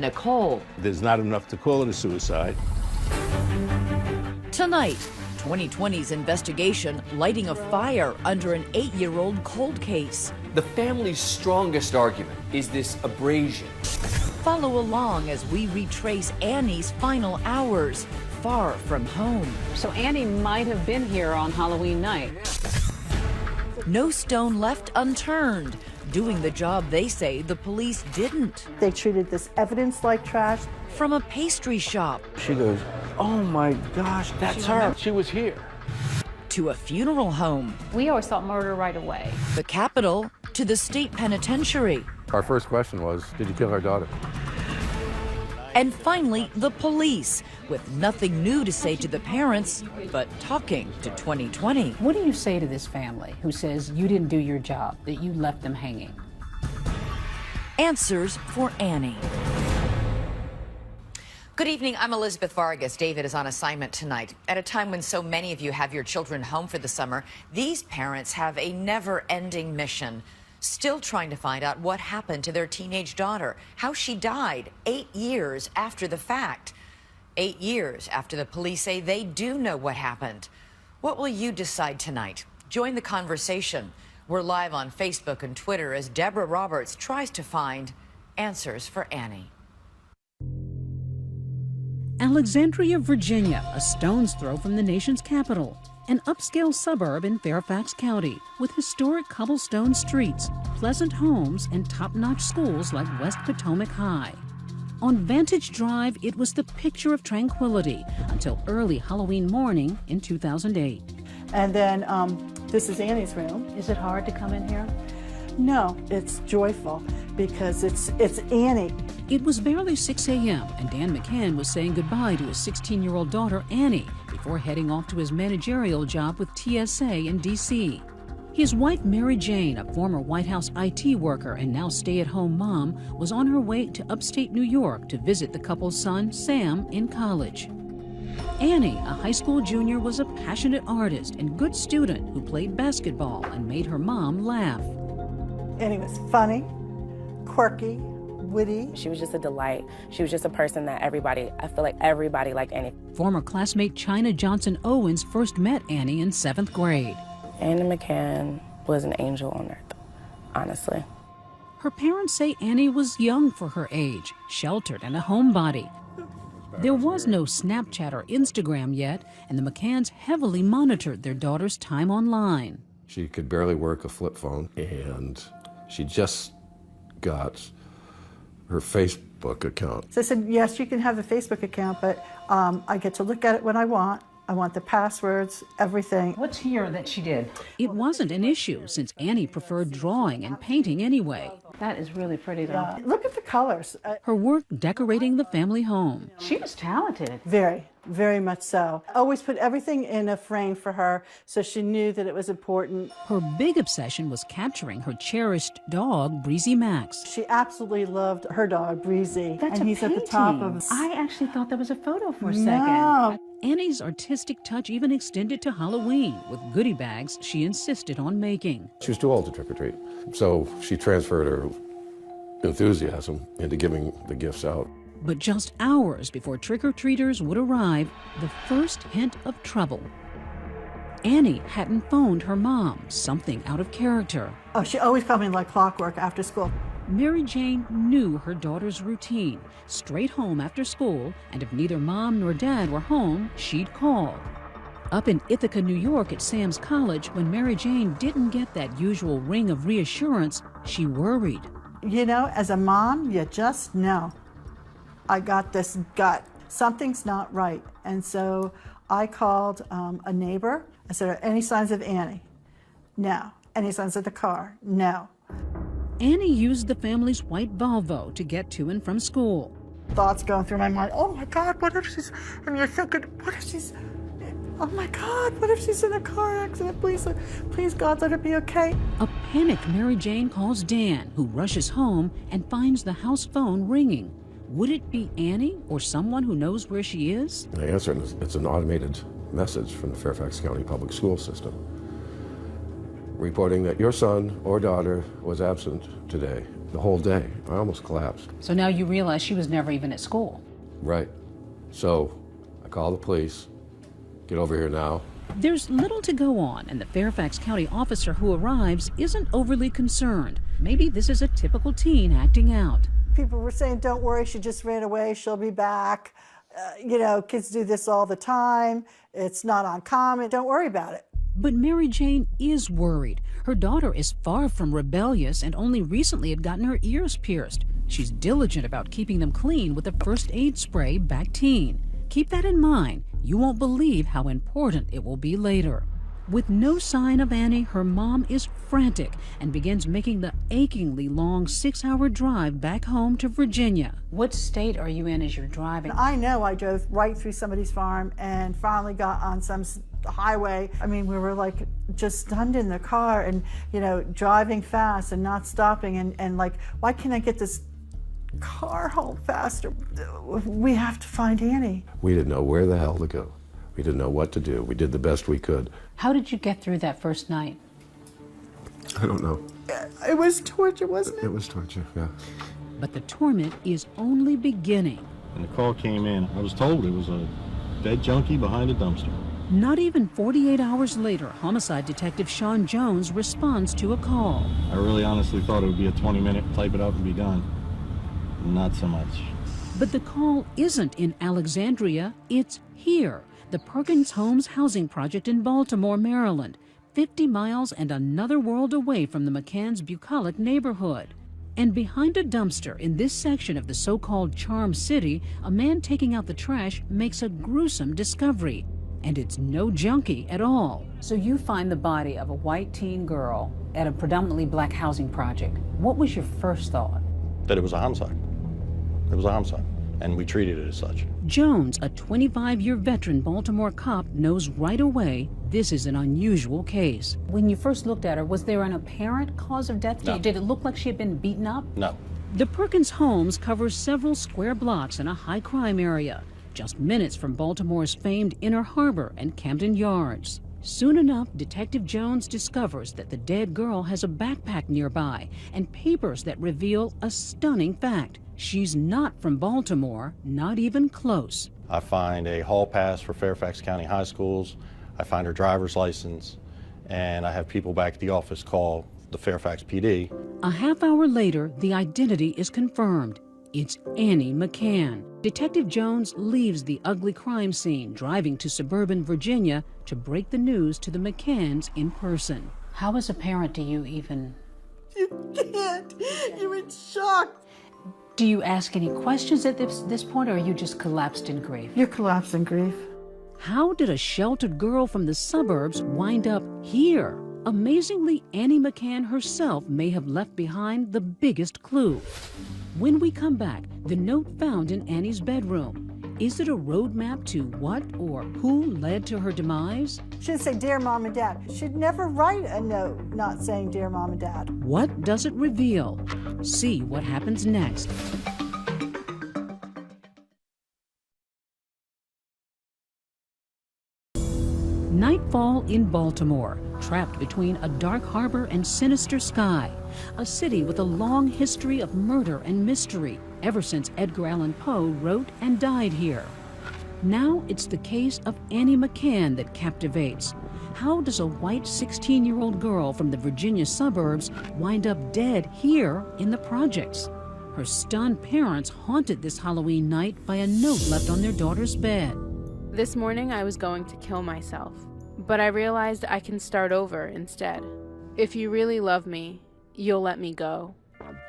Nicole. There's not enough to call it a suicide. Tonight, 2020's investigation lighting a fire under an 8-year-old cold case. The family's strongest argument is this abrasion. Follow along as we retrace Annie's final hours, far from home. So Annie might have been here on Halloween night. No stone left unturned, doing the job they say the police didn't. They treated this evidence like trash. From a pastry shop. She goes, oh my gosh, that's her. She was here. To a funeral home. We always thought murder right away. The Capitol to the state penitentiary. Our first question was, did you kill our daughter? And finally, the police, with nothing new to say to the parents, but talking to 2020. What do you say to this family who says you didn't do your job, that you left them hanging? Answers for Annie. Good evening, I'm Elizabeth Vargas. David is on assignment tonight. At a time when so many of you have your children home for the summer, these parents have a never-ending mission. Still trying to find out what happened to their teenage daughter, how she died 8 years after the fact. 8 years after the police say they do know what happened. What will you decide tonight? Join the conversation. We're live on Facebook and Twitter as Deborah Roberts tries to find answers for Annie. Alexandria, Virginia, a stone's throw from the nation's capital. An upscale suburb in Fairfax County with historic cobblestone streets, pleasant homes, and top-notch schools like West Potomac High. On Vantage Drive, it was the picture of tranquility until early Halloween morning in 2008. And then this is Annie's room. Is it hard to come in here? No, it's joyful because it's Annie. It was barely 6 a.m. and Dan McCann was saying goodbye to his 16-year-old daughter, Annie, before heading off to his managerial job with TSA in D.C. His wife, Mary Jane, a former White House IT worker and now stay-at-home mom, was on her way to upstate New York to visit the couple's son, Sam, in college. Annie, a high school junior, was a passionate artist and good student who played basketball and made her mom laugh. Annie was funny, quirky, witty. She was just a delight. She was just a person that I feel like everybody liked Annie. Former classmate China Johnson Owens first met Annie in 7th grade. Annie McCann was an angel on earth, honestly. Her parents say Annie was young for her age, sheltered and a homebody. There was no Snapchat or Instagram yet, and the McCanns heavily monitored their daughter's time online. She could barely work a flip phone, and she just got her Facebook account. So I said, yes, you can have a Facebook account, but I get to look at it when I want. I want the passwords, everything. What's here that she did? It wasn't an issue since Annie preferred drawing and painting anyway. That is really pretty, though. Look at the colors. Her work decorating the family home. She was talented. Very, very much so. Always put everything in a frame for her so she knew that it was important. Her big obsession was capturing her cherished dog, Breezy Max. She absolutely loved her dog, Breezy. That's and a he's painting. At the top of... I actually thought that was a photo for a No. second. Annie's artistic touch even extended to Halloween with goodie bags she insisted on making. She was too old to trick-or-treat, so she transferred her enthusiasm into giving the gifts out. But just hours before trick-or-treaters would arrive, the first hint of trouble. Annie hadn't phoned her mom, something out of character. Oh, she always called me like clockwork after school. Mary Jane knew her daughter's routine. Straight home after school, and if neither mom nor dad were home, she'd call. Up in Ithaca, New York at Sam's College, when Mary Jane didn't get that usual ring of reassurance, she worried. You know, as a mom, you just know. I got this gut. Something's not right. And so I called a neighbor. I said, are any signs of Annie? No. Any signs of the car? No. Annie used the family's white Volvo to get to and from school. Thoughts going through my mind, oh my God, what if she's, and you're thinking, what if she's, oh my God, what if she's in a car accident? Please God, let her be okay. A panicked Mary Jane calls Dan, who rushes home and finds the house phone ringing. Would it be Annie or someone who knows where she is? And I answer, and it's an automated message from the Fairfax County Public School System, reporting that your son or daughter was absent today the whole day. I almost collapsed. So now you realize she was never even at school. Right. So I call the police. Get over here now. There's little to go on, and the Fairfax County officer who arrives isn't overly concerned. Maybe this is a typical teen acting out. People were saying, don't worry, she just ran away, she'll be back. You know, kids do this all the time. It's not uncommon. Don't worry about it. But Mary Jane is worried. Her daughter is far from rebellious and only recently had gotten her ears pierced. She's diligent about keeping them clean with a first aid spray Bactine. Keep that in mind. You won't believe how important it will be later. With no sign of Annie, her mom is frantic and begins making the achingly long 6-hour drive back home to Virginia. What state are you in as you're driving? I know I drove right through somebody's farm and finally got on some highway. I mean, we were like just stunned in the car and, you know, driving fast and not stopping and like, why can't I get this car home faster? We have to find Annie. We didn't know where the hell to go. We didn't know what to do. We did the best we could. How did you get through that first night? I don't know. It was torture, wasn't it? It was torture, yeah. But the torment is only beginning. When the call came in, I was told it was a dead junkie behind a dumpster. Not even 48 hours later, homicide detective Sean Jones responds to a call. I really honestly thought it would be a 20-minute type it up and be done. Not so much. But the call isn't in Alexandria, it's here. The Perkins Homes housing project in Baltimore, Maryland, 50 miles and another world away from the McCann's bucolic neighborhood. And behind a dumpster in this section of the so-called Charm City, a man taking out the trash makes a gruesome discovery. And it's no junkie at all. So you find the body of a white teen girl at a predominantly black housing project. What was your first thought? That it was a homicide. It was a homicide, and we treated it as such. Jones, a 25-year veteran Baltimore cop, knows right away this is an unusual case. When you first looked at her, was there an apparent cause of death? No. Did it look like she had been beaten up? No. The Perkins Homes covers several square blocks in a high-crime area, just minutes from Baltimore's famed Inner Harbor and Camden Yards. Soon enough, Detective Jones discovers that the dead girl has a backpack nearby and papers that reveal a stunning fact. She's not from Baltimore, not even close. I find a hall pass for Fairfax County High Schools. I find her driver's license, and I have people back at the office call the Fairfax PD. A half hour later, the identity is confirmed. It's Annie McCann. Detective Jones leaves the ugly crime scene, driving to suburban Virginia to break the news to the McCanns in person. How as a parent do you even... You can't. You're in shock. Do you ask any questions at this point, or are you just collapsed in grief? You're collapsing grief. How did a sheltered girl from the suburbs wind up here? Amazingly, Annie McCann herself may have left behind the biggest clue. When we come back, the note found in Annie's bedroom. Is it a roadmap to what or who led to her demise? She didn't say, Dear Mom and Dad. She'd never write a note not saying, Dear Mom and Dad. What does it reveal? See what happens next. Nightfall in Baltimore, trapped between a dark harbor and sinister sky. A city with a long history of murder and mystery ever since Edgar Allan Poe wrote and died here. Now it's the case of Annie McCann that captivates. How does a white 16-year-old girl from the Virginia suburbs wind up dead here in the projects? Her stunned parents haunted this Halloween night by a note left on their daughter's bed. This morning I was going to kill myself, but I realized I can start over instead. If you really love me, you'll let me go.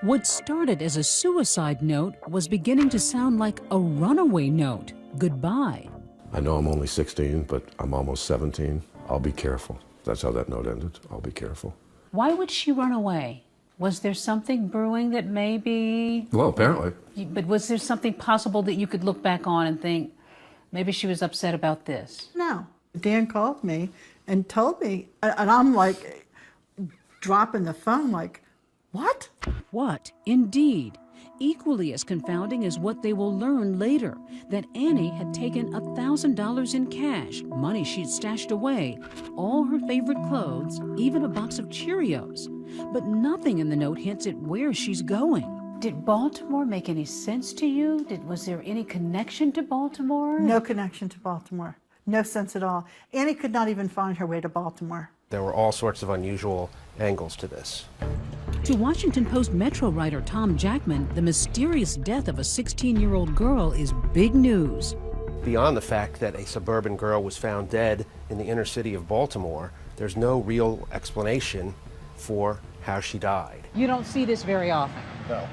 What started as a suicide note was beginning to sound like a runaway note. Goodbye. I know I'm only 16, but I'm almost 17. I'll be careful. That's how that note ended. I'll be careful. Why would she run away? Was there something brewing that maybe... Well, apparently. But was there something possible that you could look back on and think, maybe she was upset about this? No. Dan called me and told me, and I'm like dropping the phone like, what? What, indeed? equally as confounding is what they will learn later, that Annie had taken $1,000 in cash, money she'd stashed away, all her favorite clothes, even a box of Cheerios. But nothing in the note hints at where she's going. Did Baltimore make any sense to you? Was there any connection to Baltimore? No connection to Baltimore. No sense at all. Annie could not even find her way to Baltimore. There were all sorts of unusual angles to this. To Washington Post Metro writer Tom Jackman, the mysterious death of a 16-year-old girl is big news. Beyond the fact that a suburban girl was found dead in the inner city of Baltimore, there's no real explanation for how she died. You don't see this very often. No.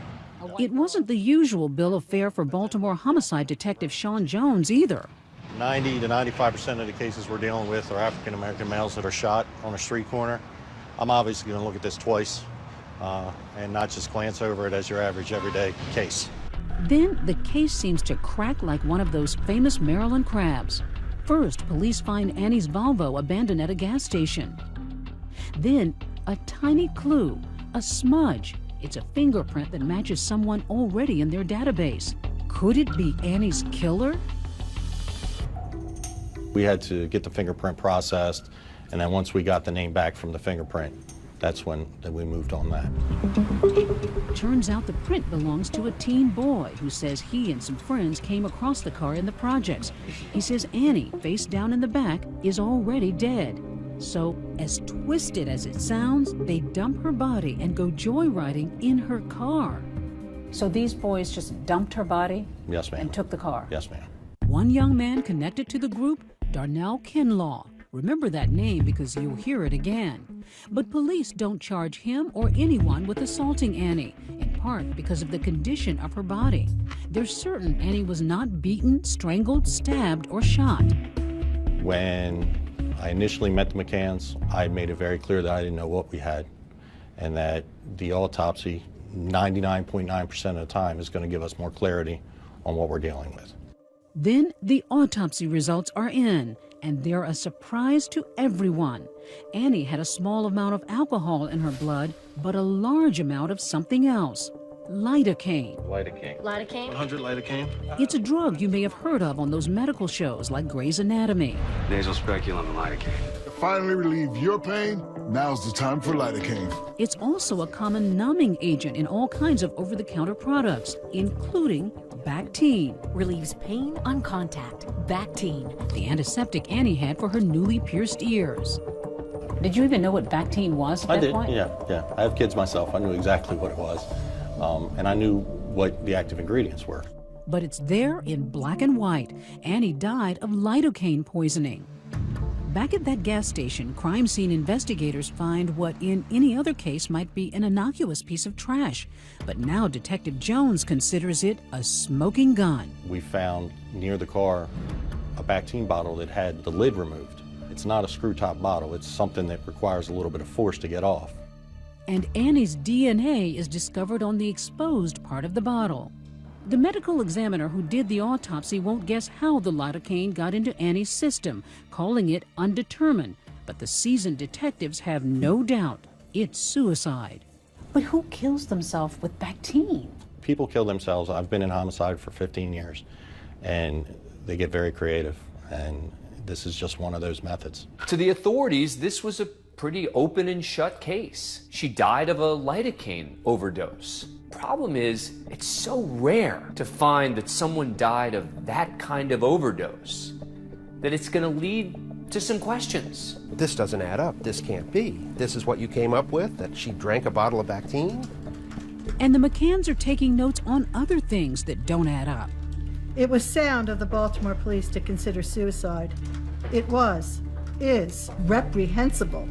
It wasn't the usual bill of fare for Baltimore homicide detective Sean Jones either. 90 to 95% of the cases we're dealing with are African American males that are shot on a street corner. I'm obviously going to look at this twice and not just glance over it as your average everyday case. Then the case seems to crack like one of those famous Maryland crabs. First, police find Annie's Volvo abandoned at a gas station. Then, a tiny clue, a smudge. It's a fingerprint that matches someone already in their database. Could it be Annie's killer? We had to get the fingerprint processed, and then once we got the name back from the fingerprint, that's when we moved on that. Turns out the print belongs to a teen boy who says he and some friends came across the car in the projects. He says Annie, face down in the back, is already dead. So, as twisted as it sounds, they dump her body and go joyriding in her car. So these boys just dumped her body? Yes, ma'am. And took the car? Yes, ma'am. One young man connected to the group, Darnell Kinlaw. Remember that name because you'll hear it again. But police don't charge him or anyone with assaulting Annie, in part because of the condition of her body. They're certain Annie was not beaten, strangled, stabbed, or shot. When I initially met the McCanns, I made it very clear that I didn't know what we had, and that the autopsy, 99.9% of the time, is going to give us more clarity on what we're dealing with. Then the autopsy results are in, and they're a surprise to everyone. Annie had a small amount of alcohol in her blood, but a large amount of something else. Lidocaine. Lidocaine. Lidocaine? 100 lidocaine? It's a drug you may have heard of on those medical shows like Grey's Anatomy. Nasal speculum and lidocaine. To finally relieve your pain, now's the time for lidocaine. It's also a common numbing agent in all kinds of over-the-counter products, including Bactine. Relieves pain on contact. Bactine. The antiseptic Annie had for her newly pierced ears. Did you even know what Bactine was at that point? Yeah. I have kids myself. I knew exactly what it was. And I knew what the active ingredients were. But it's there in black and white. Annie died of lidocaine poisoning. Back at that gas station, crime scene investigators find what in any other case might be an innocuous piece of trash. But now Detective Jones considers it a smoking gun. We found near the car a Bactine bottle that had the lid removed. It's not a screw-top bottle. It's something that requires a little bit of force to get off. And Annie's DNA is discovered on the exposed part of the bottle. The medical examiner who did the autopsy won't guess how the lidocaine got into Annie's system, calling it undetermined. But the seasoned detectives have no doubt it's suicide. But who kills themselves with Bactine? People kill themselves. I've been in homicide for 15 years, and they get very creative, and this is just one of those methods. To the authorities, this was a pretty open and shut case. She died of a lidocaine overdose. Problem is, it's so rare to find that someone died of that kind of overdose that it's going to lead to some questions. This doesn't add up. This can't be. This is what you came up with, that she drank a bottle of Bactine? And the McCanns are taking notes on other things that don't add up. It was sound of the Baltimore police to consider suicide. It is reprehensible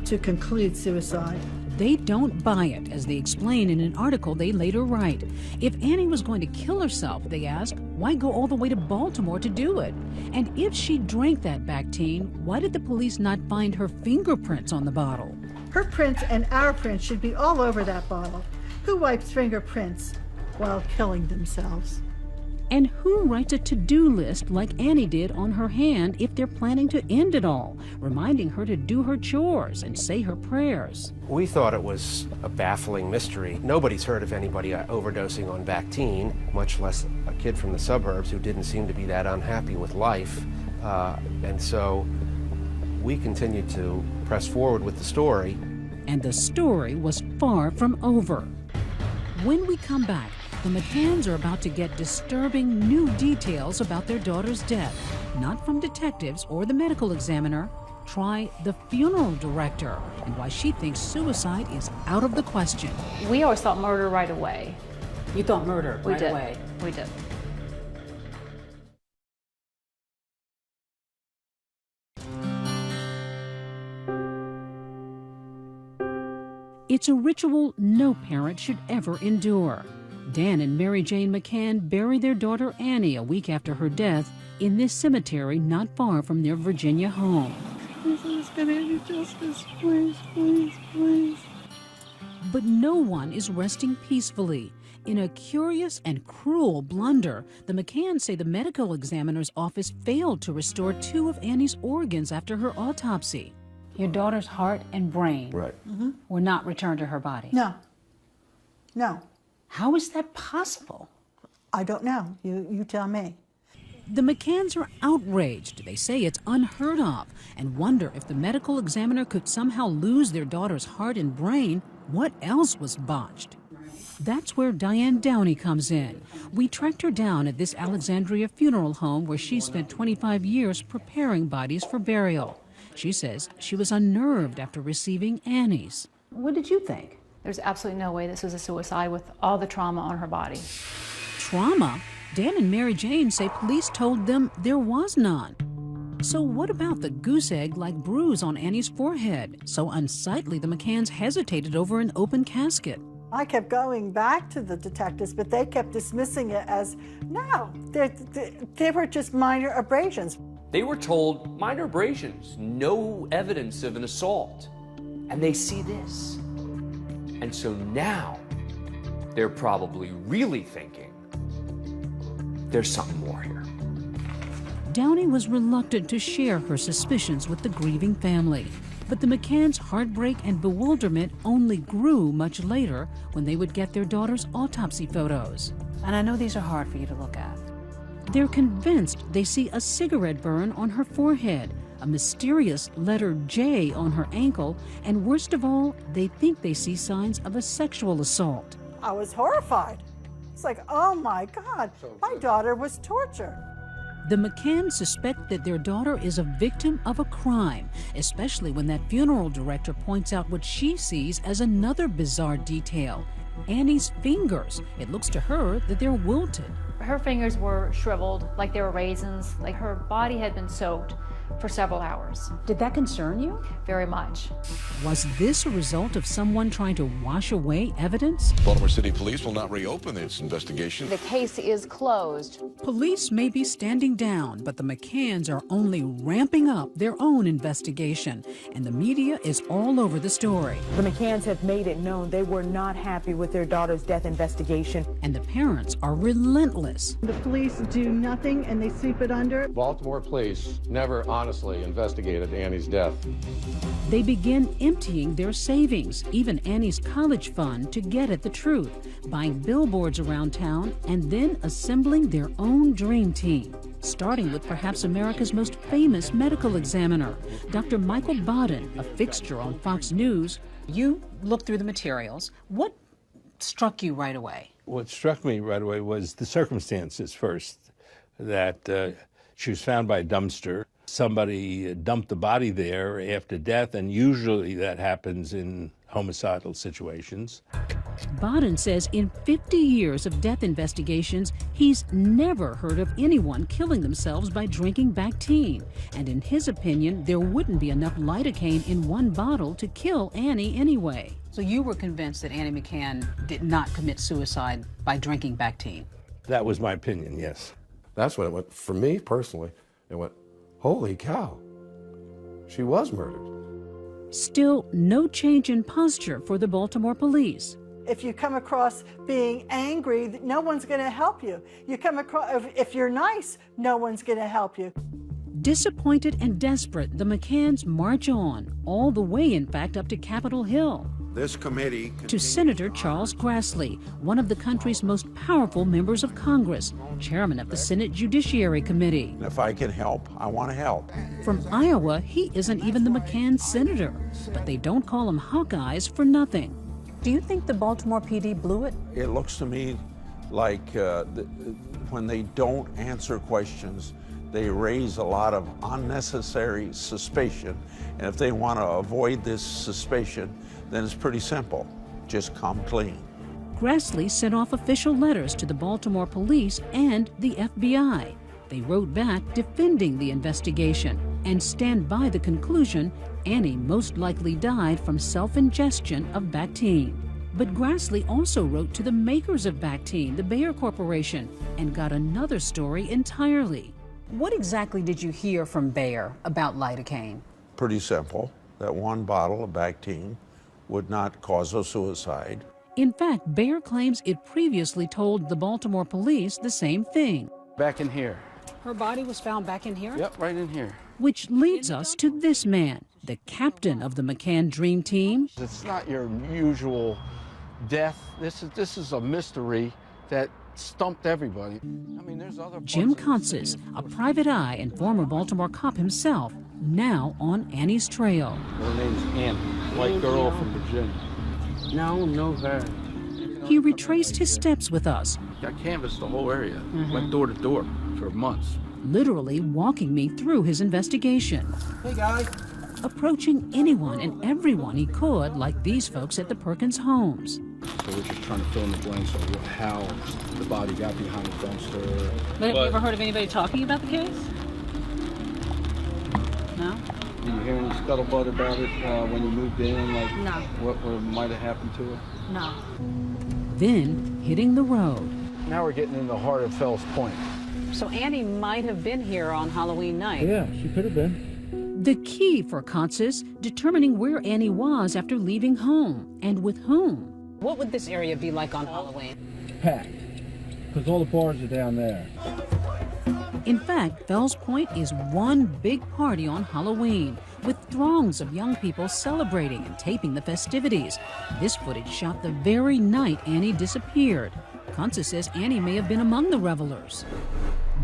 to conclude suicide. They don't buy it, as they explain in an article they later write. If Annie was going to kill herself, they ask, why go all the way to Baltimore to do it? And if she drank that Bactine, why did the police not find her fingerprints on the bottle? Her prints and our prints should be all over that bottle. Who wipes fingerprints while killing themselves? And who writes a to-do list like Annie did on her hand if they're planning to end it all, reminding her to do her chores and say her prayers? We thought it was a baffling mystery. Nobody's heard of anybody overdosing on Bactine, much less a kid from the suburbs who didn't seem to be that unhappy with life. And so we continued to press forward with the story. And the story was far from over. When we come back, the McCanns are about to get disturbing new details about their daughter's death, not from detectives or the medical examiner. Try the funeral director and why she thinks suicide is out of the question. We always thought murder right away. You thought murder We right did. away? We did. It's a ritual no parent should ever endure. Dan and Mary Jane McCann bury their daughter Annie a week after her death in this cemetery not far from their Virginia home. Please, get Annie justice, please, please, please. But no one is resting peacefully. In a curious and cruel blunder, the McCanns say the medical examiner's office failed to restore 2 of Annie's organs after her autopsy. Your daughter's heart and brain were not returned to her body? No. No. How is that possible? I don't know. You tell me. The McCanns are outraged. They say it's unheard of and wonder if the medical examiner could somehow lose their daughter's heart and brain. What else was botched? That's where Diane Downey comes in. We tracked her down at this Alexandria funeral home where she spent 25 years preparing bodies for burial. She says she was unnerved after receiving Annie's. What did you think? There's absolutely no way this was a suicide with all the trauma on her body. Trauma? Dan and Mary Jane say police told them there was none. So what about the goose egg-like bruise on Annie's forehead? So unsightly the McCanns hesitated over an open casket. I kept going back to the detectives, but they kept dismissing it as, no, they were just minor abrasions. They were told minor abrasions, no evidence of an assault. And they see this. And so now they're probably really thinking there's something more here. Downey was reluctant to share her suspicions with the grieving family. But the McCanns' heartbreak and bewilderment only grew much later when they would get their daughter's autopsy photos. And I know these are hard for you to look at. They're convinced they see a cigarette burn on her forehead, a mysterious letter J on her ankle, and worst of all, they think they see signs of a sexual assault. I was horrified. It's like, oh my God, my daughter was tortured. The McCanns suspect that their daughter is a victim of a crime, especially when that funeral director points out what she sees as another bizarre detail: Annie's fingers. It looks to her that they're wilted. Her fingers were shriveled like they were raisins, like her body had been soaked for several hours. Did that concern you? Very much. Was this a result of someone trying to wash away evidence? Baltimore City Police will not reopen its investigation. The case is closed. Police may be standing down, but the McCanns are only ramping up their own investigation, and the media is all over the story. The McCanns have made it known they were not happy with their daughter's death investigation. And the parents are relentless. The police do nothing and they sweep it under. Baltimore police never honestly investigated Annie's death. They begin emptying their savings, even Annie's college fund, to get at the truth, buying billboards around town, and then assembling their own dream team, starting with perhaps America's most famous medical examiner, Dr. Michael Baden, a fixture on Fox News. You looked through the materials. What struck you right away? What struck me right away was the circumstances first, that she was found by a dumpster. Somebody dumped the body there after death, and usually that happens in homicidal situations. Baden says in 50 years of death investigations, he's never heard of anyone killing themselves by drinking Bactine. And in his opinion, there wouldn't be enough lidocaine in one bottle to kill Annie anyway. So you were convinced that Annie McCann did not commit suicide by drinking Bactine? That was my opinion, yes. That's when it went, for me personally, it went, holy cow, she was murdered. Still, no change in posture for the Baltimore police. If you come across being angry, no one's going to help you. You come across, if you're nice, no one's going to help you. Disappointed and desperate, the McCanns march on, all the way, in fact, up to Capitol Hill. This committee To Senator Charles Grassley, one of the country's most powerful members of Congress, chairman of the Senate Judiciary Committee. If I can help, I want to help. From Iowa, he isn't even the McCann senator, but they don't call him Hawkeyes for nothing. Do you think the Baltimore PD blew it? It looks to me like when they don't answer questions, they raise a lot of unnecessary suspicion. And if they want to avoid this suspicion, then it's pretty simple. Just come clean. Grassley sent off official letters to the Baltimore police and the FBI. They wrote back defending the investigation and stand by the conclusion Annie most likely died from self-ingestion of Bactine. But Grassley also wrote to the makers of Bactine, the Bayer Corporation, and got another story entirely. What exactly did you hear from Bayer about lidocaine? Pretty simple, that one bottle of Bactine would not cause a suicide. In fact, Bayer claims it previously told the Baltimore police the same thing. Back in here. Her body was found back in here? Yep, right in here. Which leads us to this man, the captain of the McCann Dream Team. It's not your usual death. This is a mystery that stumped everybody. I mean, there's other Jim Consis, a private eye and former Baltimore cop himself, now on Annie's trail. Her name's Annie, white girl from Virginia. No, know her. He retraced his steps with us, I canvassed the whole area, went door to door for months. literally walking me through his investigation. Hey, guys. Approaching anyone and everyone he could, like these folks at the Perkins homes. So we're just trying to fill in the blanks of how the body got behind the dumpster. But have you ever heard of anybody talking about the case? No? Did you hear any scuttlebutt about it when you moved in? Like No. what might have happened to her? No. Then hitting the road. Now we're getting in the heart of Fells Point. So Annie might have been here on Halloween night. Yeah, she could have been. The key for Consis, determining where Annie was after leaving home and with whom. What would this area be like on Halloween? Packed, because all the bars are down there. In fact, Fells Point is one big party on Halloween, with throngs of young people celebrating and taping the festivities. This footage shot the very night Annie disappeared. Consis says Annie may have been among the revelers.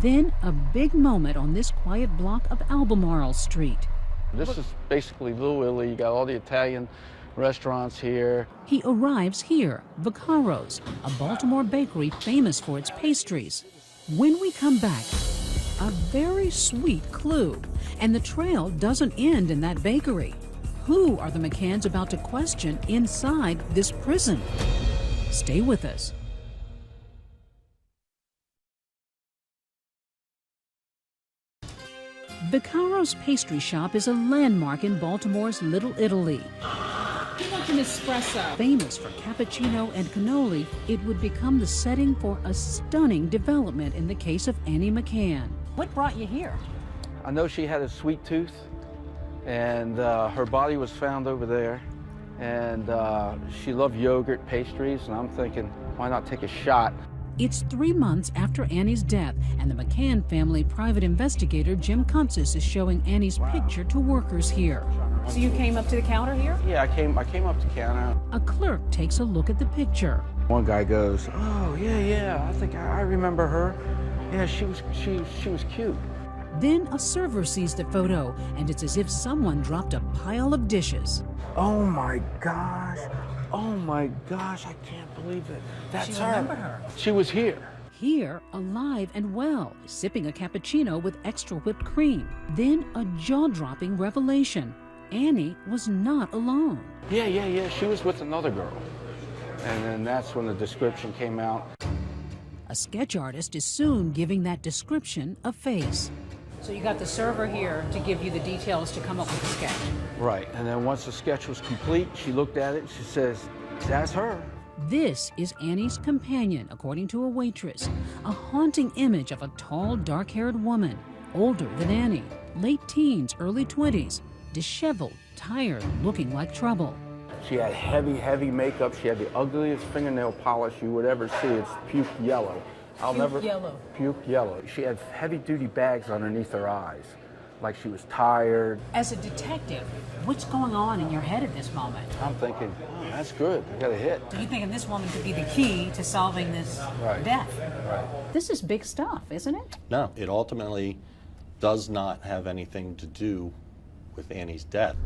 Then a big moment on this quiet block of Albemarle Street. This is basically Little Italy. You got all the Italian restaurants here. He arrives here, Vaccaro's, a Baltimore bakery famous for its pastries. When we come back, a very sweet clue, and the trail doesn't end in that bakery. Who are the McCanns about to question inside this prison? Stay with us. Vaccaro's pastry shop is a landmark in Baltimore's Little Italy. He wants an espresso. Famous for cappuccino and cannoli, it would become the setting for a stunning development in the case of Annie McCann. What brought you here? I know she had a sweet tooth, and her body was found over there. And she loved yogurt, pastries, and I'm thinking, why not take a shot? It's 3 months after Annie's death, and the McCann family private investigator Jim Consis is showing Annie's picture to workers here. So you came up to the counter here? Yeah, I came up to the counter. A clerk takes a look at the picture. One guy goes, "Oh yeah, I think I remember her. Yeah, she was cute." Then a server sees the photo, and it's as if someone dropped a pile of dishes. Oh my gosh! Oh my gosh! I can't believe it. That's She remembered her. She was here. Here, alive and well, sipping a cappuccino with extra whipped cream. Then a jaw-dropping revelation. Annie was not alone. Yeah. She was with another girl. And then that's when the description came out. A sketch artist is soon giving that description a face. So you got the server here to give you the details to come up with the sketch. Right. And then once the sketch was complete, she looked at it and she says, "That's her." This is Annie's companion, according to a waitress. A haunting image of a tall, dark-haired woman, older than Annie, late teens, early 20s, disheveled, tired, looking like trouble. She had heavy makeup. She had the ugliest fingernail polish you would ever see. It's puke yellow. Puke yellow. She had heavy-duty bags underneath her eyes, like she was tired. As a detective, what's going on in your head at this moment? I'm thinking, oh, that's good. I got a hit. So you're thinking this woman could be the key to solving this death. Right. This is big stuff, isn't it? No, it ultimately does not have anything to do with Annie's death.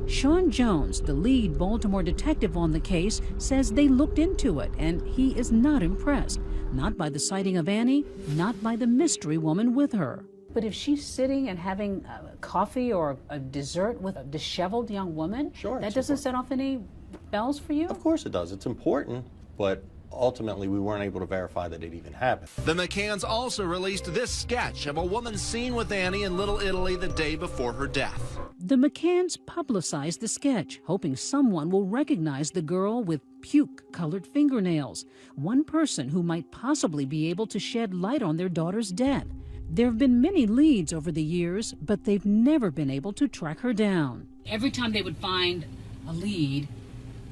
Sean Jones, the lead Baltimore detective on the case, says they looked into it, and he is not impressed. Not by the sighting of Annie, not by the mystery woman with her. But if she's sitting and having coffee or a dessert with a disheveled young woman, that doesn't set off any bells for you? Of course it does. It's important, but ultimately we weren't able to verify that it even happened. The McCanns also released this sketch of a woman seen with Annie in Little Italy the day before her death. The McCanns publicized the sketch, hoping someone will recognize the girl with puke-colored fingernails, one person who might possibly be able to shed light on their daughter's death. There have been many leads over the years, but they've never been able to track her down. Every time they would find a lead,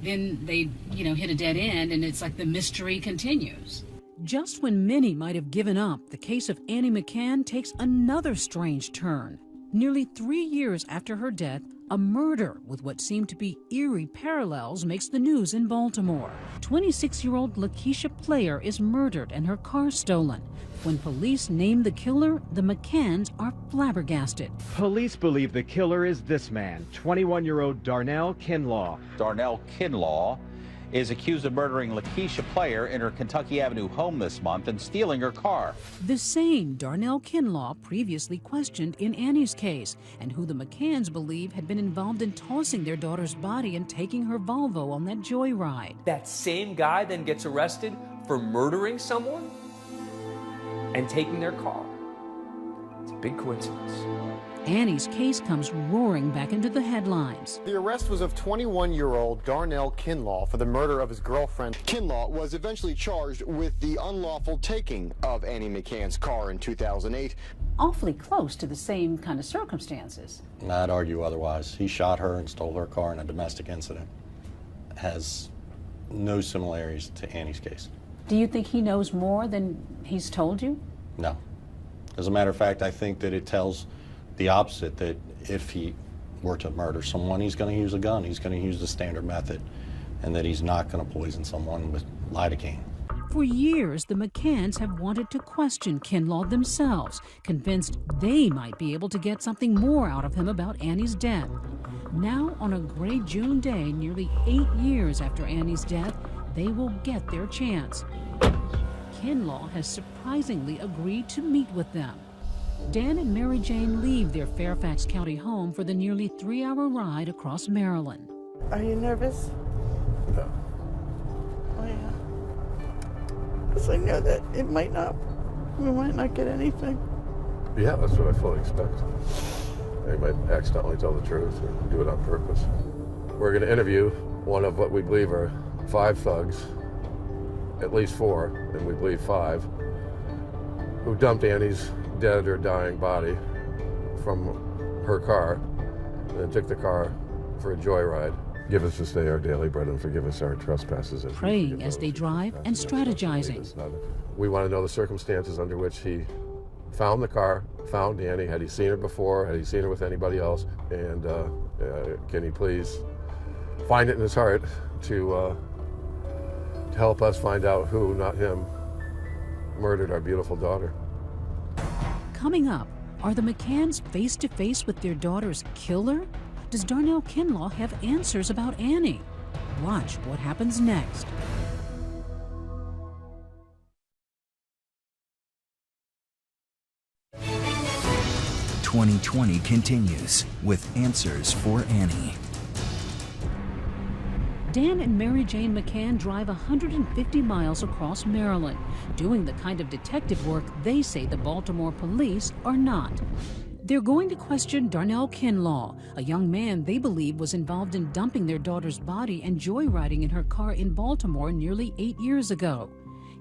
then they'd, hit a dead end, and it's like the mystery continues. Just when many might have given up, the case of Annie McCann takes another strange turn. Nearly 3 years after her death, a murder with what seemed to be eerie parallels makes the news in Baltimore. 26-year-old Lakeisha Player is murdered and her car stolen. When police name the killer, the McCanns are flabbergasted. Police believe the killer is this man, 21-year-old Darnell Kinlaw. Darnell Kinlaw is accused of murdering Lakeisha Player in her Kentucky Avenue home this month and stealing her car. The same Darnell Kinlaw previously questioned in Annie's case, and who the McCanns believe had been involved in tossing their daughter's body and taking her Volvo on that joyride. That same guy then gets arrested for murdering someone and taking their car. It's a big coincidence. Annie's case comes roaring back into the headlines. The arrest was of 21-year-old Darnell Kinlaw for the murder of his girlfriend. Kinlaw was eventually charged with the unlawful taking of Annie McCann's car in 2008. Awfully close to the same kind of circumstances. I'd argue otherwise. He shot her and stole her car in a domestic incident. Has no similarities to Annie's case. Do you think he knows more than he's told you? No. As a matter of fact, I think that it tells the opposite, that if he were to murder someone, he's going to use a gun. He's going to use the standard method, and that he's not going to poison someone with lidocaine. For years, the McCanns have wanted to question Kinlaw themselves, convinced they might be able to get something more out of him about Annie's death. Now, on a gray June day, nearly 8 years after Annie's death, they will get their chance. Kinlaw has surprisingly agreed to meet with them. Dan and Mary Jane leave their Fairfax County home for the nearly 3-hour ride across Maryland. Are you nervous? No. Oh, yeah. Because I know that we might not get anything. Yeah, that's what I fully expect. They might accidentally tell the truth or do it on purpose. We're going to interview one of what we believe are 5 thugs, at least 4, and we believe 5, who dumped Annie's dead or dying body from her car and then took the car for a joyride. Give us this day our daily bread and forgive us our trespasses. Praying as they drive and strategizing. We want to know the circumstances under which he found the car, found Annie. Had he seen her before? Had he seen her with anybody else? And can he please find it in his heart to help us find out who, not him, murdered our beautiful daughter. Coming up, are the McCanns face-to-face with their daughter's killer? Does Darnell Kinlaw have answers about Annie? Watch what happens next. "2020 continues with Answers for Annie." Dan and Mary Jane McCann drive 150 miles across Maryland, doing the kind of detective work they say the Baltimore police are not. They're going to question Darnell Kinlaw, a young man they believe was involved in dumping their daughter's body and joyriding in her car in Baltimore nearly 8 years ago.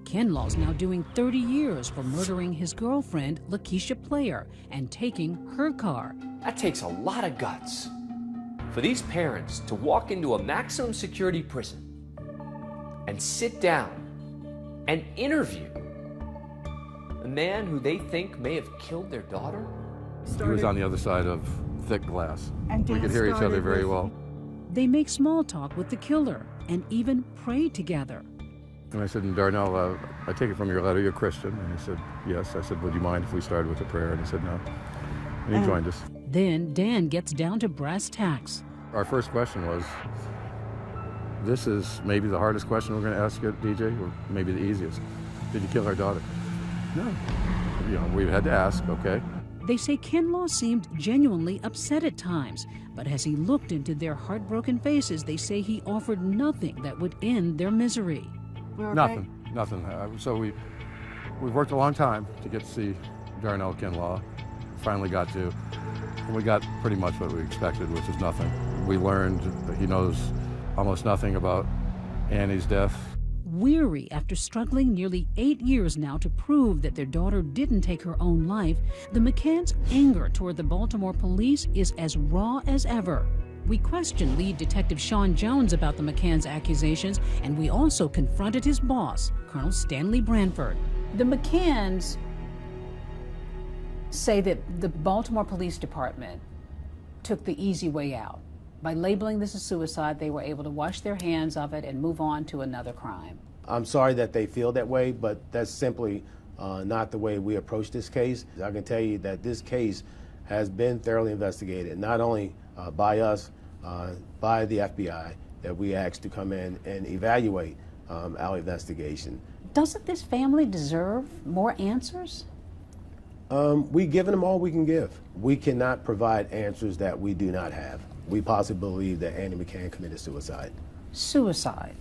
Kinlaw's now doing 30 years for murdering his girlfriend, Lakeisha Player, and taking her car. That takes a lot of guts For these parents to walk into a maximum security prison and sit down and interview a man who they think may have killed their daughter? He was on the other side of thick glass. And We could hear each other very well. They make small talk with the killer and even pray together. And I said, Darnell, I take it from your letter, you're Christian. And he said, yes. I said, would you mind if we started with a prayer? And he said, no. And he joined us. Then Dan gets down to brass tacks. Our first question was, this is maybe the hardest question we're going to ask you, DJ, or maybe the easiest. Did you kill our daughter? No. You know, we had to ask, okay. They say Kinlaw seemed genuinely upset at times, but as he looked into their heartbroken faces, they say he offered nothing that would end their misery. Nothing. So we've worked a long time to get to see Darnell Kinlaw. Finally got to. And we got pretty much what we expected, which is nothing. We learned that he knows almost nothing about Annie's death. Weary after struggling nearly 8 years now to prove that their daughter didn't take her own life, the McCanns' anger toward the Baltimore police is as raw as ever. We questioned lead detective Sean Jones about the McCanns' accusations, and we also confronted his boss, Colonel Stanley Branford. The McCanns say that the Baltimore Police Department took the easy way out. By labeling this a suicide, they were able to wash their hands of it and move on to another crime. I'm sorry that they feel that way, but that's simply not the way we approach this case. I can tell you that this case has been thoroughly investigated, not only by us, by the FBI, that we asked to come in and evaluate our investigation. Doesn't this family deserve more answers? We've given them all we can give. We cannot provide answers that we do not have. We possibly believe that Annie McCann committed suicide. Suicide.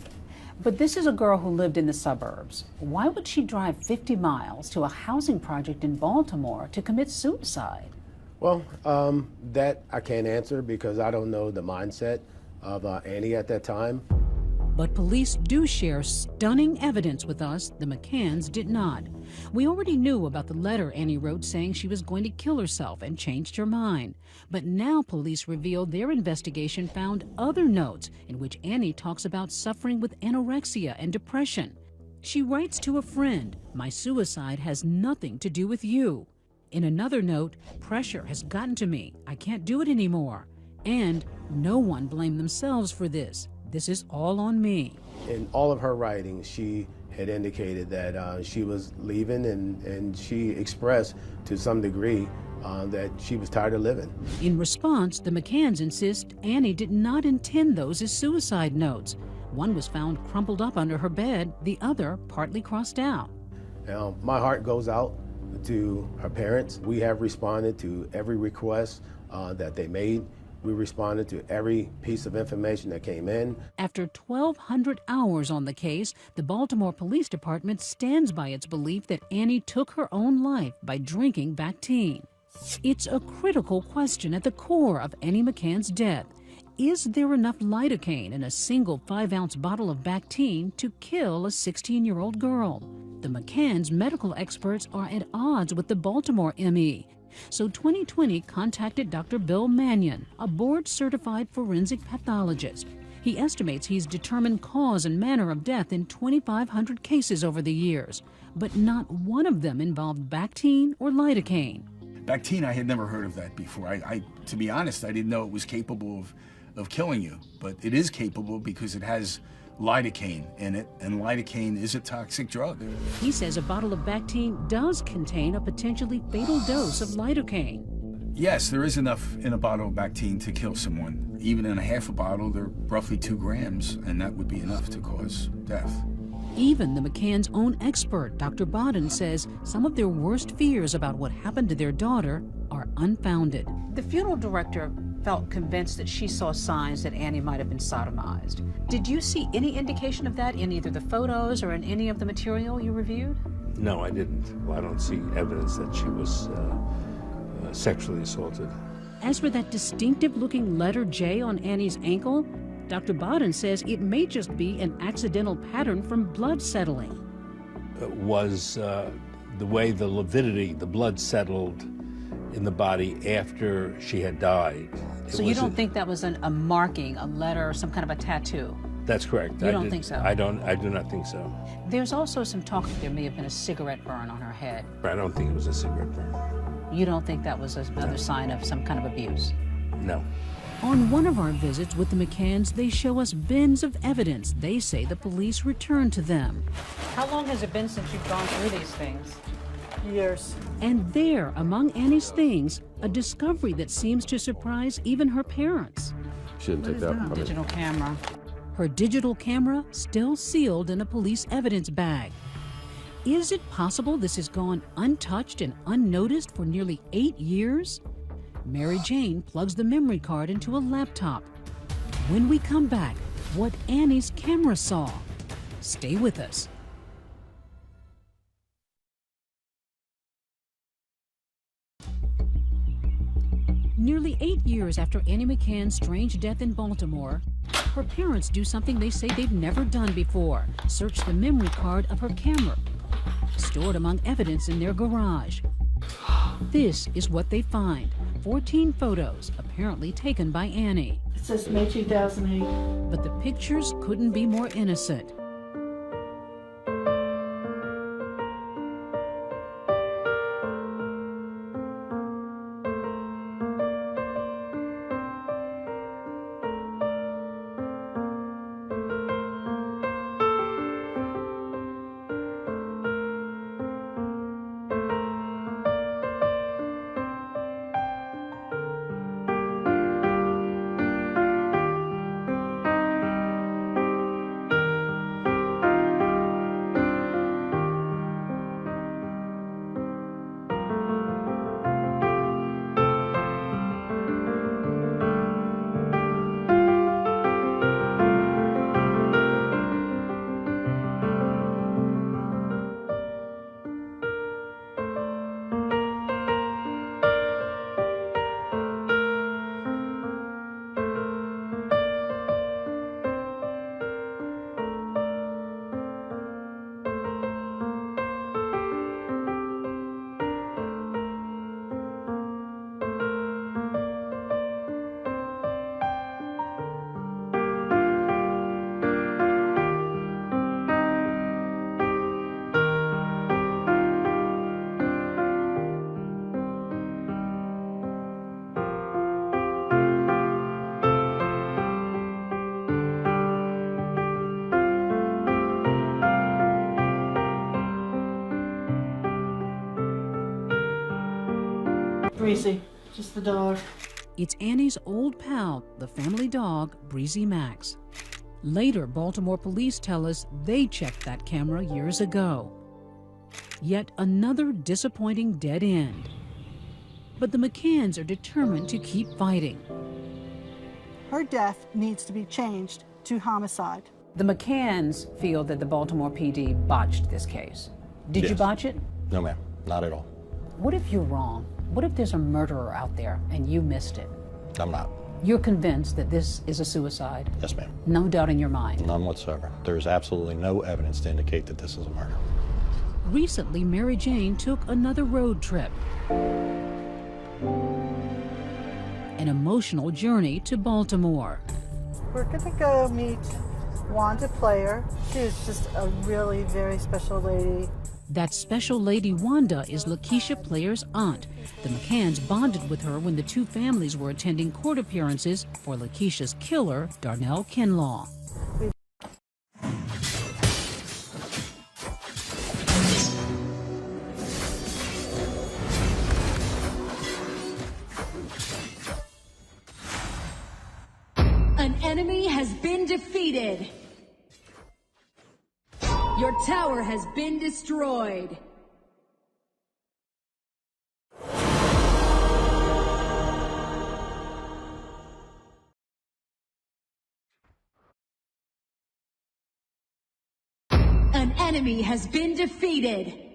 But this is a girl who lived in the suburbs. Why would she drive 50 miles to a housing project in Baltimore to commit suicide? Well, that I can't answer because I don't know the mindset of Annie at that time. But police do share stunning evidence with us the McCanns did not. We already knew about the letter Annie wrote saying she was going to kill herself and changed her mind. But now police revealed their investigation found other notes in which Annie talks about suffering with anorexia and depression. She writes to a friend, "My suicide has nothing to do with you." In another note, "Pressure has gotten to me. I can't do it anymore." And no one blamed themselves for this. This is all on me. In all of her writings, she had indicated that she was leaving, and she expressed to some degree that she was tired of living. In response, the McCanns insist Annie did not intend those as suicide notes. One was found crumpled up under her bed, the other partly crossed out. Now, my heart goes out to her parents. We have responded to every request that they made. We responded to every piece of information that came in. After 1,200 hours on the case, the Baltimore Police Department stands by its belief that Annie took her own life by drinking Bactine. It's a critical question at the core of Annie McCann's death. Is there enough lidocaine in a single 5-ounce bottle of Bactine to kill a 16-year-old girl? The McCanns' medical experts are at odds with the Baltimore ME. So 2020 contacted Dr. Bill Mannion, a board-certified forensic pathologist. He estimates he's determined cause and manner of death in 2,500 cases over the years, but not one of them involved Bactine or lidocaine. Bactine, I had never heard of that before. To be honest, I didn't know it was capable of killing you, but it is capable because it has lidocaine in it, and lidocaine is a toxic drug. He says a bottle of Bactine does contain a potentially fatal dose of lidocaine. Yes, there is enough in a bottle of Bactine to kill someone. Even in a half a bottle, they're roughly 2 grams, and that would be enough to cause death. Even the McCanns' own expert, Dr. Bodden, says some of their worst fears about what happened to their daughter are unfounded. The funeral director felt convinced that she saw signs that Annie might have been sodomized. Did you see any indication of that in either the photos or in any of the material you reviewed? No, I didn't. Well, I don't see evidence that she was sexually assaulted. As for that distinctive-looking letter J on Annie's ankle, Dr. Bodden says it may just be an accidental pattern from blood settling. It was the way the lividity, the blood settled in the body after she had died. So you don't think that was a marking, a letter, or some kind of a tattoo? That's correct. You don't think so? I do not think so. There's also some talk that there may have been a cigarette burn on her head. I don't think it was a cigarette burn. You don't think that was another sign of some kind of abuse? No. On one of our visits with the McCanns, they show us bins of evidence they say the police returned to them. How long has it been since you've gone through these things? Years. And there, among Annie's things, a discovery that seems to surprise even her parents. She didn't take that from me. Digital camera. Her digital camera still sealed in a police evidence bag. Is it possible this has gone untouched and unnoticed for nearly 8 years? Mary Jane plugs the memory card into a laptop. When we come back, what Annie's camera saw. Stay with us. Nearly 8 years after Annie McCann's strange death in Baltimore, her parents do something they say they've never done before: search the memory card of her camera, stored among evidence in their garage. This is what they find: 14 photos, apparently taken by Annie. It says May 2008. But the pictures couldn't be more innocent. Breezy, just the dog. It's Annie's old pal, the family dog, Breezy Max. Later, Baltimore police tell us they checked that camera years ago. Yet another disappointing dead end. But the McCanns are determined to keep fighting. Her death needs to be changed to homicide. The McCanns feel that the Baltimore PD botched this case. Did you botch it? No, ma'am. Not at all. What if you're wrong? What if there's a murderer out there and you missed it? I'm not. You're convinced that this is a suicide? Yes, ma'am. No doubt in your mind? None whatsoever. There is absolutely no evidence to indicate that this is a murder. Recently, Mary Jane took another road trip. An emotional journey to Baltimore. We're gonna go meet Wanda Player. She's just a really very special lady. That special lady Wanda is Lakeisha Player's aunt. The McCanns bonded with her when the two families were attending court appearances for Lakeisha's killer, Darnell Kinlaw. An enemy has been defeated. Your tower has been destroyed. An enemy has been defeated.